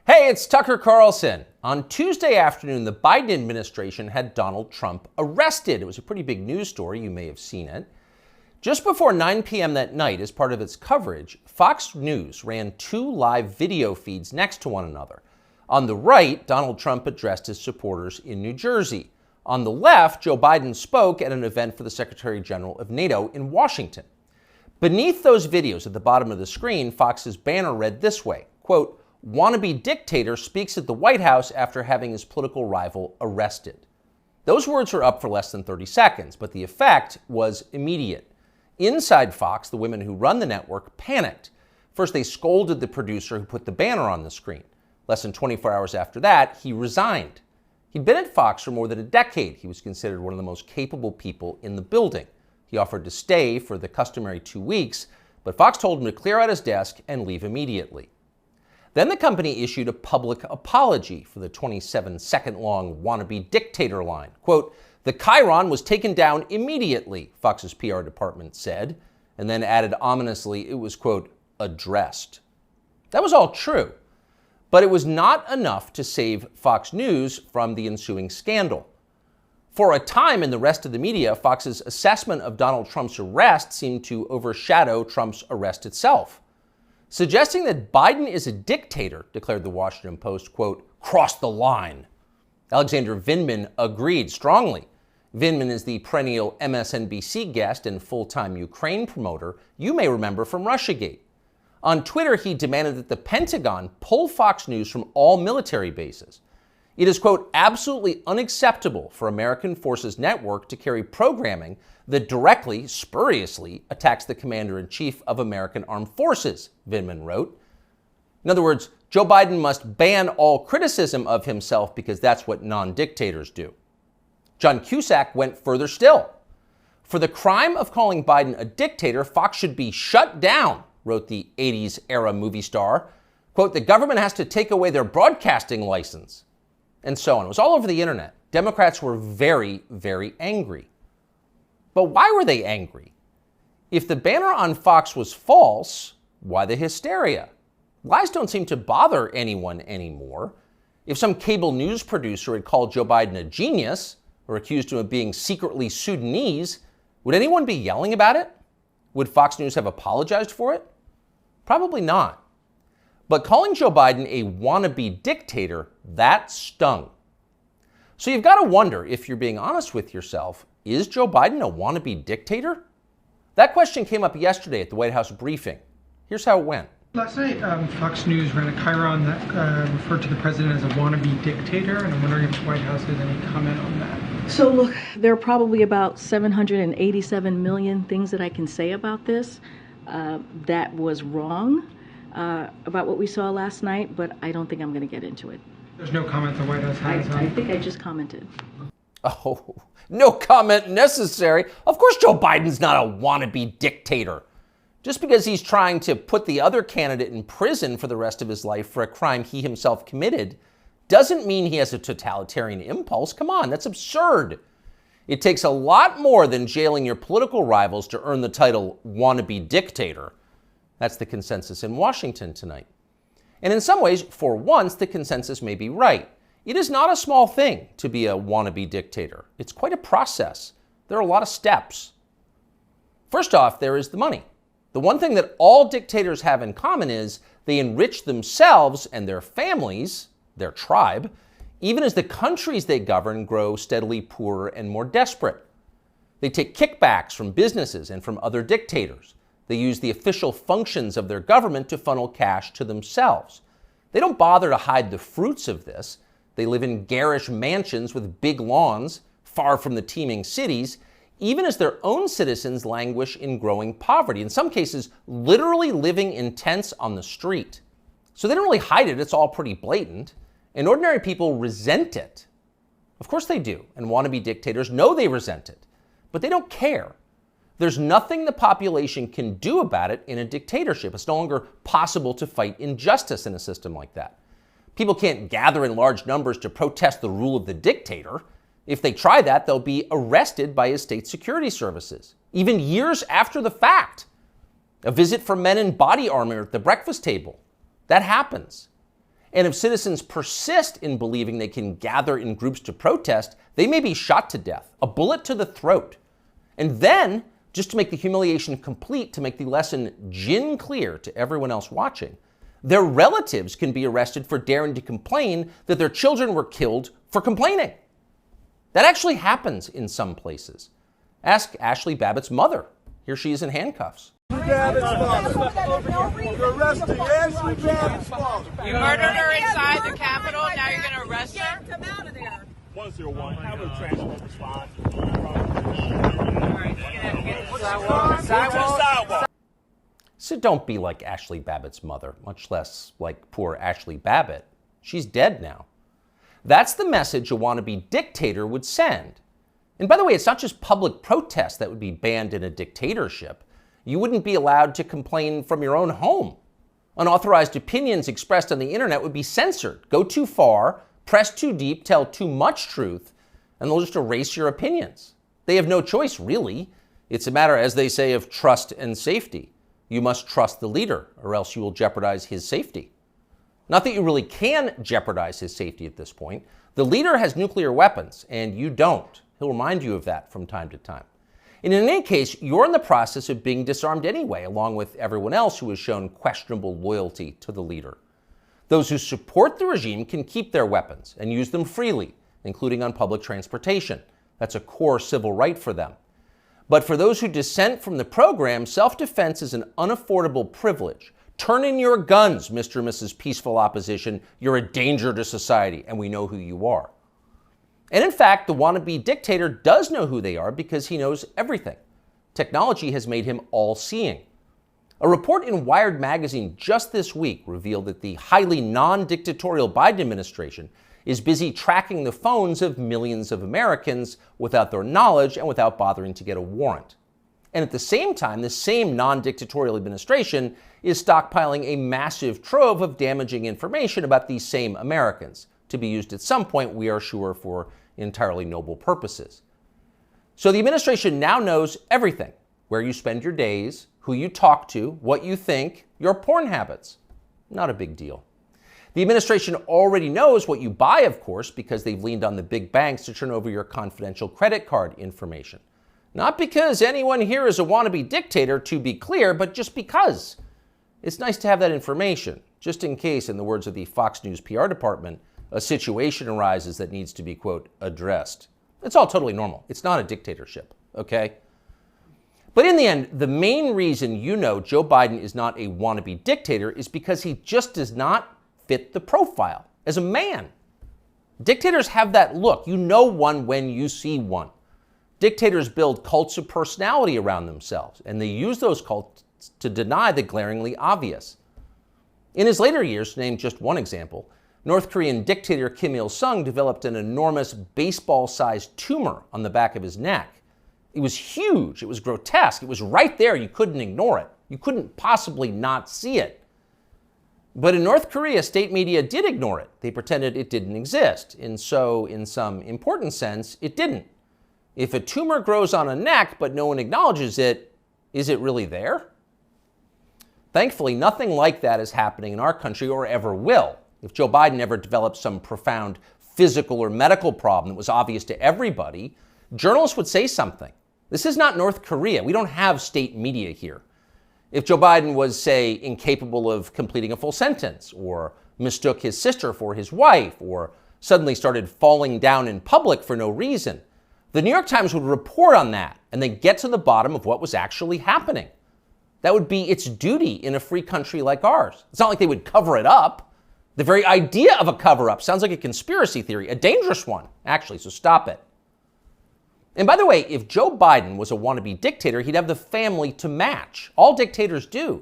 Hey, it's Tucker Carlson. On Tuesday afternoon, the Biden administration had Donald Trump arrested. It was a pretty big news story. You may have seen it. Just before 9 p.m. that night, as part of its coverage, Fox News ran two live video feeds next to one another. On the right, Donald Trump addressed his supporters in New Jersey. On the left, Joe Biden spoke at an event for the Secretary General of NATO in Washington. Beneath those videos at the bottom of the screen, Fox's banner read this way, quote, "Wannabe dictator speaks at the White House after having his political rival arrested." Those words were up for less than 30 seconds, but the effect was immediate. Inside Fox, the women who run the network panicked. First, they scolded the producer who put the banner on the screen. Less than 24 hours after that, he resigned. He'd been at Fox for more than a decade. He was considered one of the most capable people in the building. He offered to stay for the customary 2 weeks, but Fox told him to clear out his desk and leave immediately. Then the company issued a public apology for the 27-second-long wannabe dictator line. Quote, "The chyron was taken down immediately," Fox's PR department said, and then added ominously it was, quote, "addressed." That was all true, but it was not enough to save Fox News from the ensuing scandal. For a time in the rest of the media, Fox's assessment of Donald Trump's arrest seemed to overshadow Trump's arrest itself. Suggesting that Biden is a dictator, declared the Washington Post, quote, "crossed the line." Alexander Vindman agreed strongly. Vindman is the perennial MSNBC guest and full-time Ukraine promoter you may remember from Russiagate. On Twitter, he demanded that the Pentagon pull Fox News from all military bases. It is, quote, "absolutely unacceptable for American Forces Network to carry programming that directly, spuriously, attacks the commander-in-chief of American Armed Forces," Vindman wrote. In other words, Joe Biden must ban all criticism of himself because that's what non-dictators do. John Cusack went further still. "For the crime of calling Biden a dictator, Fox should be shut down," wrote the 80s-era movie star. Quote, "the government has to take away their broadcasting license." And so on. It was all over the internet. Democrats were very, very angry. But why were they angry? If the banner on Fox was false, why the hysteria? Lies don't seem to bother anyone anymore. If some cable news producer had called Joe Biden a genius or accused him of being secretly Sudanese, would anyone be yelling about it? Would Fox News have apologized for it? Probably not. But calling Joe Biden a wannabe dictator, that stung. So you've got to wonder, if you're being honest with yourself, is Joe Biden a wannabe dictator? That question came up yesterday at the White House briefing. Here's how it went. Last night, Fox News ran a chyron that referred to the president as a wannabe dictator, and I'm wondering if the White House has any comment on that. So look, there are probably about 787 million things that I can say about this that was wrong about what we saw last night, but I don't think I'm going to get into it. There's no comment the White House has on. I think I just commented. Oh, no comment necessary. Of course Joe Biden's not a wannabe dictator. Just because he's trying to put the other candidate in prison for the rest of his life for a crime he himself committed doesn't mean he has a totalitarian impulse. Come on, that's absurd. It takes a lot more than jailing your political rivals to earn the title wannabe dictator. That's the consensus in Washington tonight. And in some ways, for once, the consensus may be right. It is not a small thing to be a wannabe dictator. It's quite a process. There are a lot of steps. First off, there is the money. The one thing that all dictators have in common is they enrich themselves and their families, their tribe, even as the countries they govern grow steadily poorer and more desperate. They take kickbacks from businesses and from other dictators. They use the official functions of their government to funnel cash to themselves. They don't bother to hide the fruits of this. They live in garish mansions with big lawns, far from the teeming cities, even as their own citizens languish in growing poverty, in some cases literally living in tents on the street. So they don't really hide it, it's all pretty blatant. And ordinary people resent it. Of course they do, and wannabe dictators know they resent it, but they don't care. There's nothing the population can do about it in a dictatorship. It's no longer possible to fight injustice in a system like that. People can't gather in large numbers to protest the rule of the dictator. If they try that, they'll be arrested by his state security services, even years after the fact. A visit from men in body armor at the breakfast table. That happens. And if citizens persist in believing they can gather in groups to protest, they may be shot to death, a bullet to the throat. And then, just to make the humiliation complete, to make the lesson gin clear to everyone else watching, their relatives can be arrested for daring to complain that their children were killed for complaining. That actually happens in some places. Ask Ashley Babbitt's mother. Here she is in handcuffs. You're arresting Ashley Babbitt's mother. You murdered her inside the Capitol, now you're going to arrest her? Come out of there. 101, have a transport response. Sidewalk. So don't be like Ashley Babbitt's mother, much less like poor Ashley Babbitt. She's dead now. That's the message a wannabe dictator would send. And by the way, it's not just public protest that would be banned in a dictatorship. You wouldn't be allowed to complain from your own home. Unauthorized opinions expressed on the internet would be censored. Go too far, press too deep, tell too much truth, and they'll just erase your opinions. They have no choice, really. It's a matter, as they say, of trust and safety. You must trust the leader, or else you will jeopardize his safety. Not that you really can jeopardize his safety at this point. The leader has nuclear weapons, and you don't. He'll remind you of that from time to time. And in any case, you're in the process of being disarmed anyway, along with everyone else who has shown questionable loyalty to the leader. Those who support the regime can keep their weapons and use them freely, including on public transportation. That's a core civil right for them. But for those who dissent from the program, self-defense is an unaffordable privilege. Turn in your guns, Mr. and Mrs. Peaceful Opposition. You're a danger to society, and we know who you are. And in fact, the wannabe dictator does know who they are because he knows everything. Technology has made him all-seeing. A report in Wired magazine just this week revealed that the highly non-dictatorial Biden administration is busy tracking the phones of millions of Americans without their knowledge and without bothering to get a warrant. And at the same time, the same non-dictatorial administration is stockpiling a massive trove of damaging information about these same Americans, to be used at some point, we are sure, for entirely noble purposes. So the administration now knows everything: where you spend your days, who you talk to, what you think, your porn habits. Not a big deal. The administration already knows what you buy, of course, because they've leaned on the big banks to turn over your confidential credit card information. Not because anyone here is a wannabe dictator, to be clear, but just because. It's nice to have that information, just in case, in the words of the Fox News PR department, a situation arises that needs to be, quote, addressed. It's all totally normal. It's not a dictatorship, okay? But in the end, the main reason you know Joe Biden is not a wannabe dictator is because he just does not fit the profile as a man. Dictators have that look. You know one when you see one. Dictators build cults of personality around themselves, and they use those cults to deny the glaringly obvious. In his later years, to name just one example, North Korean dictator Kim Il-sung developed an enormous baseball-sized tumor on the back of his neck. It was huge. It was grotesque. It was right there. You couldn't ignore it. You couldn't possibly not see it. But in North Korea, state media did ignore it. They pretended it didn't exist. And so, in some important sense, it didn't. If a tumor grows on a neck but no one acknowledges it, is it really there? Thankfully, nothing like that is happening in our country or ever will. If Joe Biden ever developed some profound physical or medical problem that was obvious to everybody, journalists would say something. This is not North Korea. We don't have state media here. If Joe Biden was, say, incapable of completing a full sentence, or mistook his sister for his wife, or suddenly started falling down in public for no reason, the New York Times would report on that, and they'd get to the bottom of what was actually happening. That would be its duty in a free country like ours. It's not like they would cover it up. The very idea of a cover-up sounds like a conspiracy theory, a dangerous one, actually, so stop it. And by the way, if Joe Biden was a wannabe dictator, he'd have the family to match. All dictators do.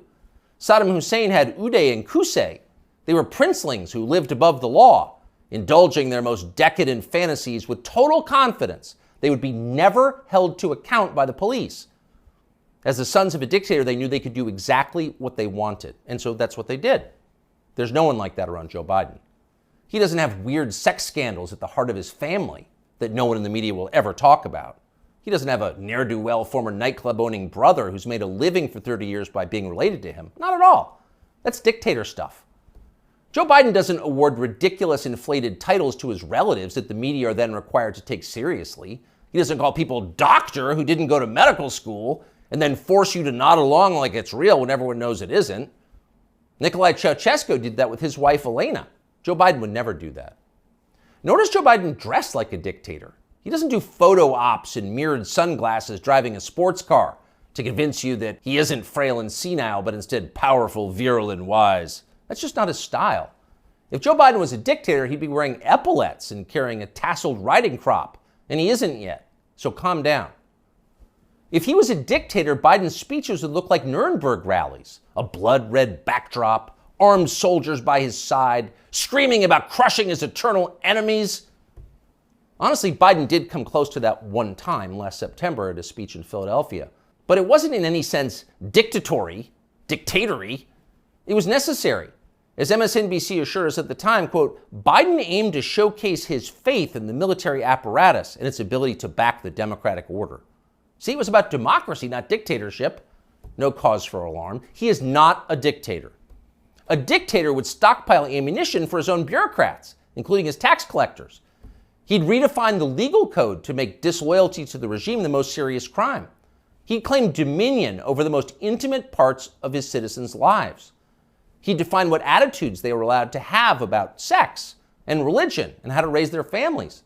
Saddam Hussein had Uday and Qusay. They were princelings who lived above the law, indulging their most decadent fantasies with total confidence they would be never held to account by the police. As the sons of a dictator, they knew they could do exactly what they wanted, and so that's what they did. There's no one like that around Joe Biden. He doesn't have weird sex scandals at the heart of his family that no one in the media will ever talk about. He doesn't have a ne'er-do-well former nightclub-owning brother who's made a living for 30 years by being related to him. Not at all. That's dictator stuff. Joe Biden doesn't award ridiculous inflated titles to his relatives that the media are then required to take seriously. He doesn't call people doctor who didn't go to medical school and then force you to nod along like it's real when everyone knows it isn't. Nicolae Ceausescu did that with his wife Elena. Joe Biden would never do that. Nor does Joe Biden dress like a dictator. He doesn't do photo ops in mirrored sunglasses driving a sports car to convince you that he isn't frail and senile, but instead powerful, virile, and wise. That's just not his style. If Joe Biden was a dictator, he'd be wearing epaulets and carrying a tasseled riding crop, and he isn't yet, so calm down. If he was a dictator, Biden's speeches would look like Nuremberg rallies, a blood-red backdrop, armed soldiers by his side, screaming about crushing his eternal enemies. Honestly, Biden did come close to that one time last September at a speech in Philadelphia, but it wasn't in any sense dictatory. It was necessary. As MSNBC assured us at the time, quote, Biden aimed to showcase his faith in the military apparatus and its ability to back the democratic order. See, it was about democracy, not dictatorship. No cause for alarm. He is not a dictator. A dictator would stockpile ammunition for his own bureaucrats, including his tax collectors. He'd redefine the legal code to make disloyalty to the regime the most serious crime. He'd claim dominion over the most intimate parts of his citizens' lives. He'd define what attitudes they were allowed to have about sex and religion and how to raise their families.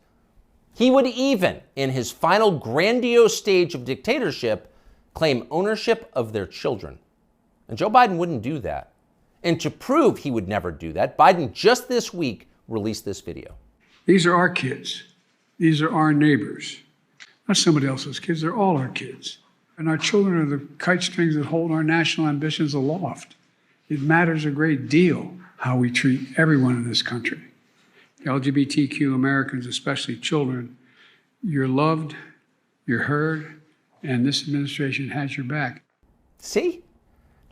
He would even, in his final grandiose stage of dictatorship, claim ownership of their children. And Joe Biden wouldn't do that. And to prove he would never do that, Biden just this week released this video. These are our kids. These are our neighbors. Not somebody else's kids, they're all our kids. And our children are the kite strings that hold our national ambitions aloft. It matters a great deal how we treat everyone in this country. LGBTQ Americans, especially children, you're loved, you're heard, and this administration has your back. See?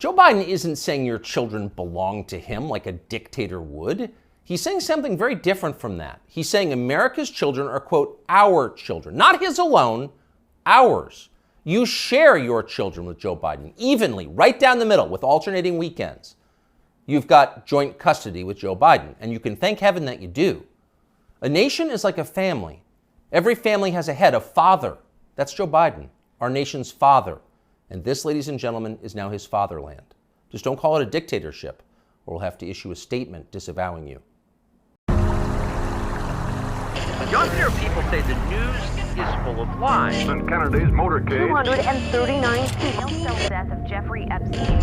Joe Biden isn't saying your children belong to him like a dictator would. He's saying something very different from that. He's saying America's children are, quote, our children. Not his alone, ours. You share your children with Joe Biden evenly, right down the middle, with alternating weekends. You've got joint custody with Joe Biden, and you can thank heaven that you do. A nation is like a family. Every family has a head, a father. That's Joe Biden, our nation's father. And this, ladies and gentlemen, is now his fatherland. Just don't call it a dictatorship, or we'll have to issue a statement disavowing you. You often hear people say the news is full of lies. In Kennedy's motorcade. 239 people. The death of Jeffrey Epstein.